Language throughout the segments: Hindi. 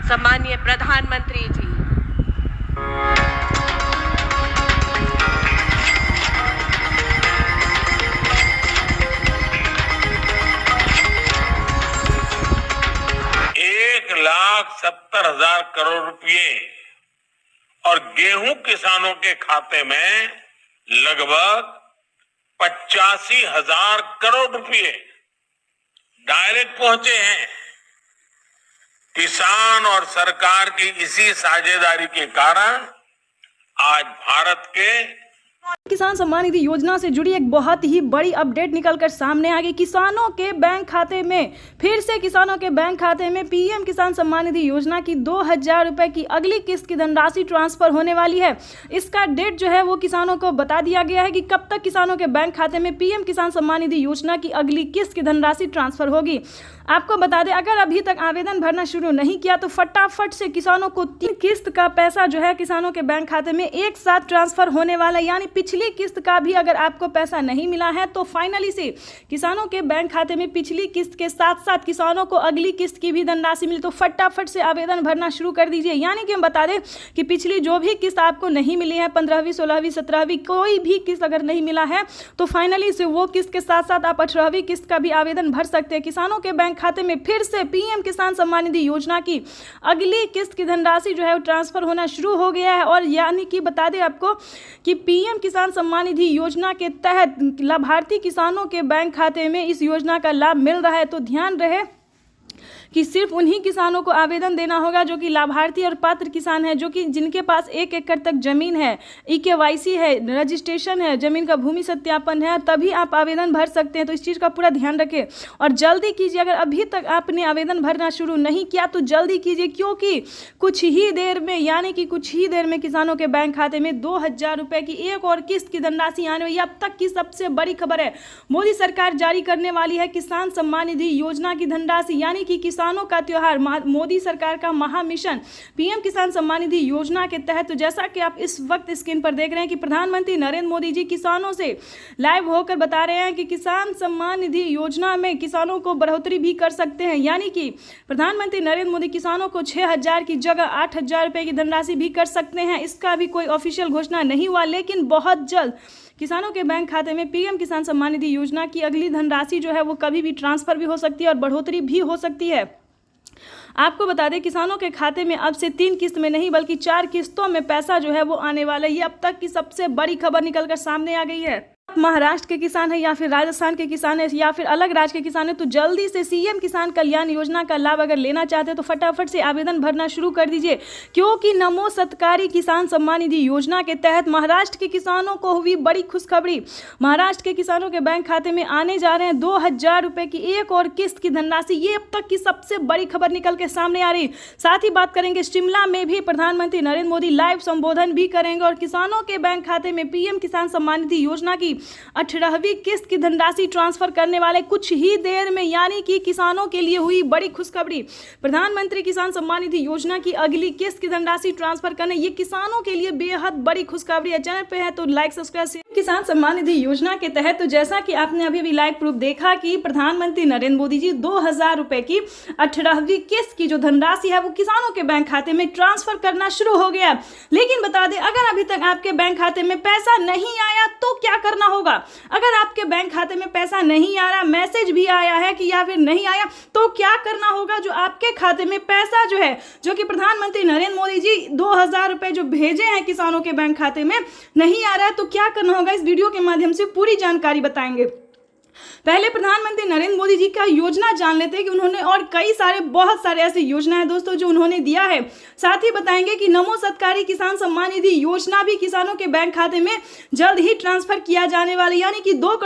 सम्मानीय प्रधानमंत्री जी, ₹1,70,000 रुपए और गेहूं किसानों के खाते में लगभग 85,000 करोड़ रुपए डायरेक्ट पहुंचे हैं। किसान और सरकार की इसी साझेदारी के कारण आज भारत के किसान सम्मान निधि योजना से जुड़ी एक बहुत ही बड़ी अपडेट निकलकर सामने आ गई। किसानों के बैंक खाते में फिर से किसानों के बैंक खाते में पीएम किसान सम्मान निधि योजना की 2,000 रुपए की अगली किस्त की धनराशि ट्रांसफर होने वाली है। इसका डेट जो है वो किसानों को बता दिया गया है कि कब तक किसानों के बैंक खाते में पीएम किसान सम्मान निधि योजना की अगली किस्त की धनराशि ट्रांसफर होगी। आपको बता दें, अगर अभी तक आवेदन भरना शुरू नहीं किया तो फटाफट से किसानों को 3 किस्त का पैसा जो है किसानों के बैंक खाते में एक साथ ट्रांसफर होने वाला है। यानी पिछली किस्त का भी अगर आपको पैसा नहीं मिला है तो फाइनली से किसानों के बैंक खाते में पिछली किस्त के साथ साथ किसानों को अगली किस्त की भी धनराशि मिली। तो फटाफट से आवेदन भरना शुरू कर दीजिए। यानी कि हम बता दें कि पिछली जो भी किस्त आपको नहीं मिली है, 15वीं, 16वीं, 17वीं, कोई भी किस्त अगर नहीं मिला है तो फाइनली से वो किस्त के साथ साथ आप 18वीं किस्त का भी आवेदन भर सकते हैं। किसानों के बैंक खाते में फिर से पीएम किसान सम्मान निधि योजना की अगली किस्त की धनराशि जो है वो ट्रांसफर होना शुरू हो गया है। और यानी कि बता दें आपको कि पीएम किसान सम्मान निधि योजना के तहत लाभार्थी किसानों के बैंक खाते में इस योजना का लाभ मिल रहा है। तो ध्यान रहे कि सिर्फ उन्हीं किसानों को आवेदन देना होगा जो कि लाभार्थी और पात्र किसान हैं, जो कि जिनके पास 1 एकड़ तक जमीन है, EKYC है, रजिस्ट्रेशन है, जमीन का भूमि सत्यापन है, तभी आप आवेदन भर सकते हैं। तो इस चीज़ का पूरा ध्यान रखें और जल्दी कीजिए। अगर अभी तक आपने आवेदन भरना शुरू नहीं किया तो जल्दी कीजिए, क्योंकि कुछ ही देर में यानी कि कुछ ही देर में किसानों के बैंक खाते में 2,000 रुपये की एक और किस्त की धनराशि आने वाली है। अब तक की सबसे बड़ी खबर है, मोदी सरकार जारी करने वाली है किसान सम्मान निधि योजना की धनराशि। यानी कि किसानों का त्योहार, मोदी सरकार का महामिशन पीएम किसान सम्मान निधि योजना के तहत। तो जैसा कि आप इस वक्त स्क्रीन पर देख रहे हैं कि प्रधानमंत्री नरेंद्र मोदी जी किसानों से लाइव होकर बता रहे हैं कि किसान सम्मान निधि योजना में किसानों को बढ़ोतरी भी कर सकते हैं। यानी कि प्रधानमंत्री नरेंद्र मोदी किसानों को 6,000 की जगह 8,000 रुपए की धनराशि भी कर सकते हैं। इसका भी कोई ऑफिशियल घोषणा नहीं हुआ, लेकिन बहुत जल्द किसानों के बैंक खाते में पीएम किसान सम्मान निधि योजना की अगली धनराशि जो है वो कभी भी ट्रांसफर भी हो सकती है और बढ़ोतरी भी हो सकती है। आपको बता दें, किसानों के खाते में अब से 3 किस्त में नहीं बल्कि 4 किस्तों में पैसा जो है वो आने वाला है। ये अब तक की सबसे बड़ी खबर निकलकर सामने आ गई है। महाराष्ट्र के किसान है या फिर राजस्थान के किसान है या फिर अलग राज्य के किसान है, तो जल्दी से सीएम किसान कल्याण योजना का लाभ अगर लेना चाहते हैं तो फटाफट से आवेदन भरना शुरू कर दीजिए, क्योंकि नमो सत्कारी किसान सम्मान निधि योजना के तहत महाराष्ट्र के किसानों को हुई बड़ी खुशखबरी। महाराष्ट्र के किसानों के बैंक खाते में आने जा रहे हैं 2,000 रुपए की एक और किस्त की धनराशि। ये अब तक की सबसे बड़ी खबर निकल के सामने आ रही। साथ ही बात करेंगे, शिमला में भी प्रधानमंत्री नरेंद्र मोदी लाइव संबोधन भी करेंगे और किसानों के बैंक खाते में पीएम किसान सम्मान निधि योजना की 18वीं किस्त की धनराशि ट्रांसफर करने वाले कुछ ही देर में। यानी कि किसानों के लिए हुई बड़ी खुशखबरी, प्रधानमंत्री किसान सम्मान निधि योजना की अगली किस्त की धनराशि ट्रांसफर करने, ये किसानों के लिए बेहद बड़ी खुशखबरी है। चैनल पे है तो लाइक सब्सक्राइब। किसान सम्मान निधि योजना के तहत तो जैसा कि आपने अभी भी लाइव प्रूफ देखा कि प्रधानमंत्री नरेंद्र मोदी जी 2,000 रुपए की 18वीं किस्त की जो धनराशि है वो किसानों के बैंक खाते में ट्रांसफर करना शुरू हो गया। लेकिन बता दें, अगर अभी तक आपके बैंक खाते में पैसा नहीं आया तो क्या करना होगा। अगर आपके बैंक खाते में पैसा नहीं आ रहा, मैसेज भी आया है कि या फिर नहीं आया, तो क्या करना होगा। जो आपके खाते में पैसा जो है, जो कि प्रधानमंत्री नरेंद्र मोदी जी 2,000 रुपए जो भेजे हैं किसानों के बैंक खाते में नहीं आ रहा है, तो क्या करना होगा, इस वीडियो के माध्यम से पूरी जानकारी बताएंगे। पहले प्रधानमंत्री नरेंद्र मोदी जी का योजना जान लेते हैं कि उन्होंने और कई सारे बहुत सारे ऐसे योजना है दोस्तों जो उन्होंने दिया है। साथ ही बताएंगे कि नमो सत्कारी किसान सम्मान निधि योजना भी किसानों के बैंक खाते में जल्द ही ट्रांसफर किया जाने वाला। यानी कि 2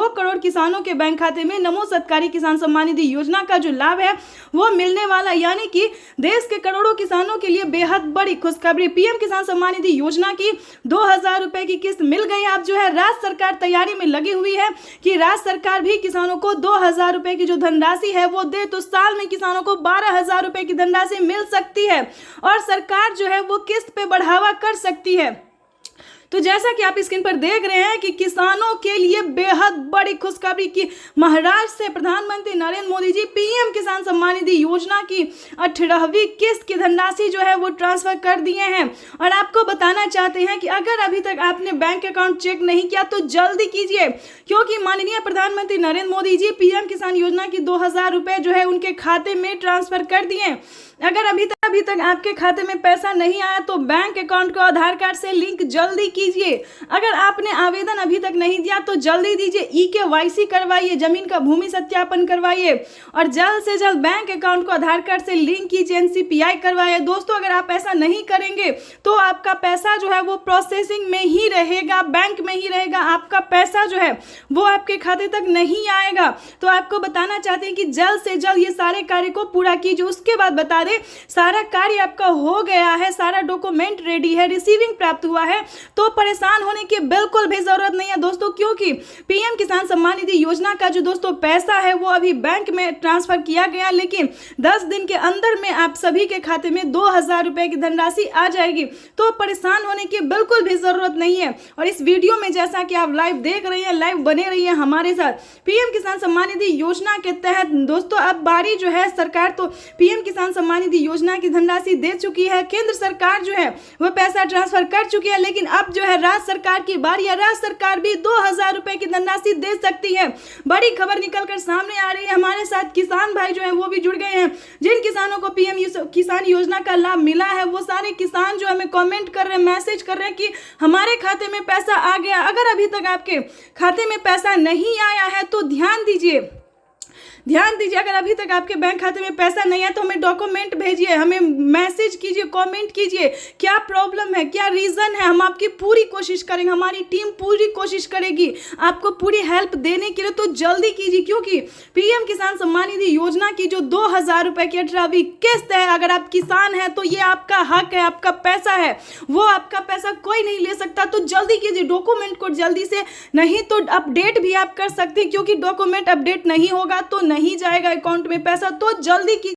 करोड़ किसानों के बैंक खाते में नमो सत्कारी किसान सम्मान निधि योजना का जो लाभ है वो मिलने वाला। यानी कि देश के करोड़ों किसानों के लिए बेहद बड़ी खुशखबरी। पीएम किसान सम्मान निधि योजना की 2,000 रुपए की किस्त मिल गई। अब जो है राज्य सरकार तैयारी में लगी हुई है कि राज्य सरकार भी किसानों को 2,000 रुपए की जो धनराशि है वो दे, तो साल में किसानों को 12,000 रुपए की धनराशि मिल सकती है और सरकार जो है वो किस्त पे बढ़ावा कर सकती है। तो जैसा कि आप स्क्रीन पर देख रहे हैं कि किसानों के लिए बेहद बड़ी खुशखबरी की महाराष्ट्र से प्रधानमंत्री नरेंद्र मोदी जी पीएम किसान सम्मान निधि योजना की 18वीं किस्त की धनराशि जो है वो ट्रांसफर कर दिए हैं। और आपको बताना चाहते हैं कि अगर अभी तक आपने बैंक अकाउंट चेक नहीं किया तो जल्दी कीजिए, क्योंकि माननीय प्रधानमंत्री नरेंद्र मोदी जी पीएम किसान योजना की 2000 रुपए जो है उनके खाते में ट्रांसफर कर दिए। अगर अभी तक आपके खाते में पैसा नहीं आया तो बैंक अकाउंट को आधार कार्ड से लिंक जल्दी कीजिए। अगर आपने आवेदन अभी तक नहीं दिया तो जल्दी दीजिए, EKYC करवाइए, जमीन का भूमि सत्यापन करवाइए और जल्द से जल्द बैंक अकाउंट को आधार कार्ड से लिंक कीजिए, NCPI करवाइए। दोस्तों, अगर आप ऐसा नहीं करेंगे तो आपका पैसा जो है वो प्रोसेसिंग में ही रहेगा, बैंक में ही रहेगा, आपका पैसा जो है वो आपके खाते तक नहीं आएगा। तो आपको बताना चाहते हैं कि जल्द से जल्द ये सारे कार्य को पूरा कीजिए। उसके बाद बता दें, सारा कार्य आपका हो गया है, सारा डॉक्यूमेंट रेडी है, रिसीविंग प्राप्त हुआ है, तो परेशान होने की बिल्कुल भी जरूरत नहीं है दोस्तों, क्योंकि पीएम किसान सम्मान निधि योजना का जो दोस्तों पैसा है वो अभी बैंक में ट्रांसफर किया गया, लेकिन 10 दिन के अंदर में आप सभी के खाते में 2000 रुपए की धनराशि आ जाएगी। तो परेशान होने की बिल्कुल भी जरूरत नहीं है। और इस वीडियो में जैसा कि आप लाइव देख रहे हैं, लाइव बने रहिए हमारे साथ। पीएम किसान सम्मान निधि योजना के तहत दोस्तों अब बारी जो है, सरकार तो पीएम किसान सम्मान निधि योजना की धनराशि दे चुकी है, केंद्र सरकार जो है वह पैसा ट्रांसफर कर चुकी है, लेकिन अब जो है राज्य सरकार की बारी है। राज्य सरकार भी 2000 रुपए की धनराशि दे सकती है। बड़ी खबर निकलकर सामने आ रही है। हमारे साथ किसान भाई जो है वो भी जुड़ गए हैं। जिन किसानों को पीएम किसान योजना का लाभ मिला है वो सारे किसान जो हमें कमेंट कर रहे हैं, मैसेज कर रहे हैं कि हमारे खाते में पैसा आ गया। अगर अभी तक आपके खाते में पैसा नहीं आया है तो ध्यान दीजिए, अगर अभी तक आपके बैंक खाते में पैसा नहीं है तो हमें डॉक्यूमेंट भेजिए, हमें मैसेज कीजिए, कमेंट कीजिए, क्या प्रॉब्लम है, क्या रीज़न है। हम आपकी पूरी कोशिश करेंगे, हमारी टीम पूरी कोशिश करेगी आपको पूरी हेल्प देने के लिए। तो जल्दी कीजिए, क्योंकि पीएम किसान सम्मान निधि योजना की जो 2000 रुपए की 18वीं किस्त है, अगर आप किसान हैं तो ये आपका हक है, आपका पैसा है, वो आपका पैसा कोई नहीं ले सकता। तो जल्दी कीजिए, डॉक्यूमेंट को जल्दी से, नहीं तो अपडेट भी आप कर सकते हैं, क्योंकि डॉक्यूमेंट अपडेट नहीं होगा तो नहीं जाएगा अकाउंट में पैसा। तो जल्दी की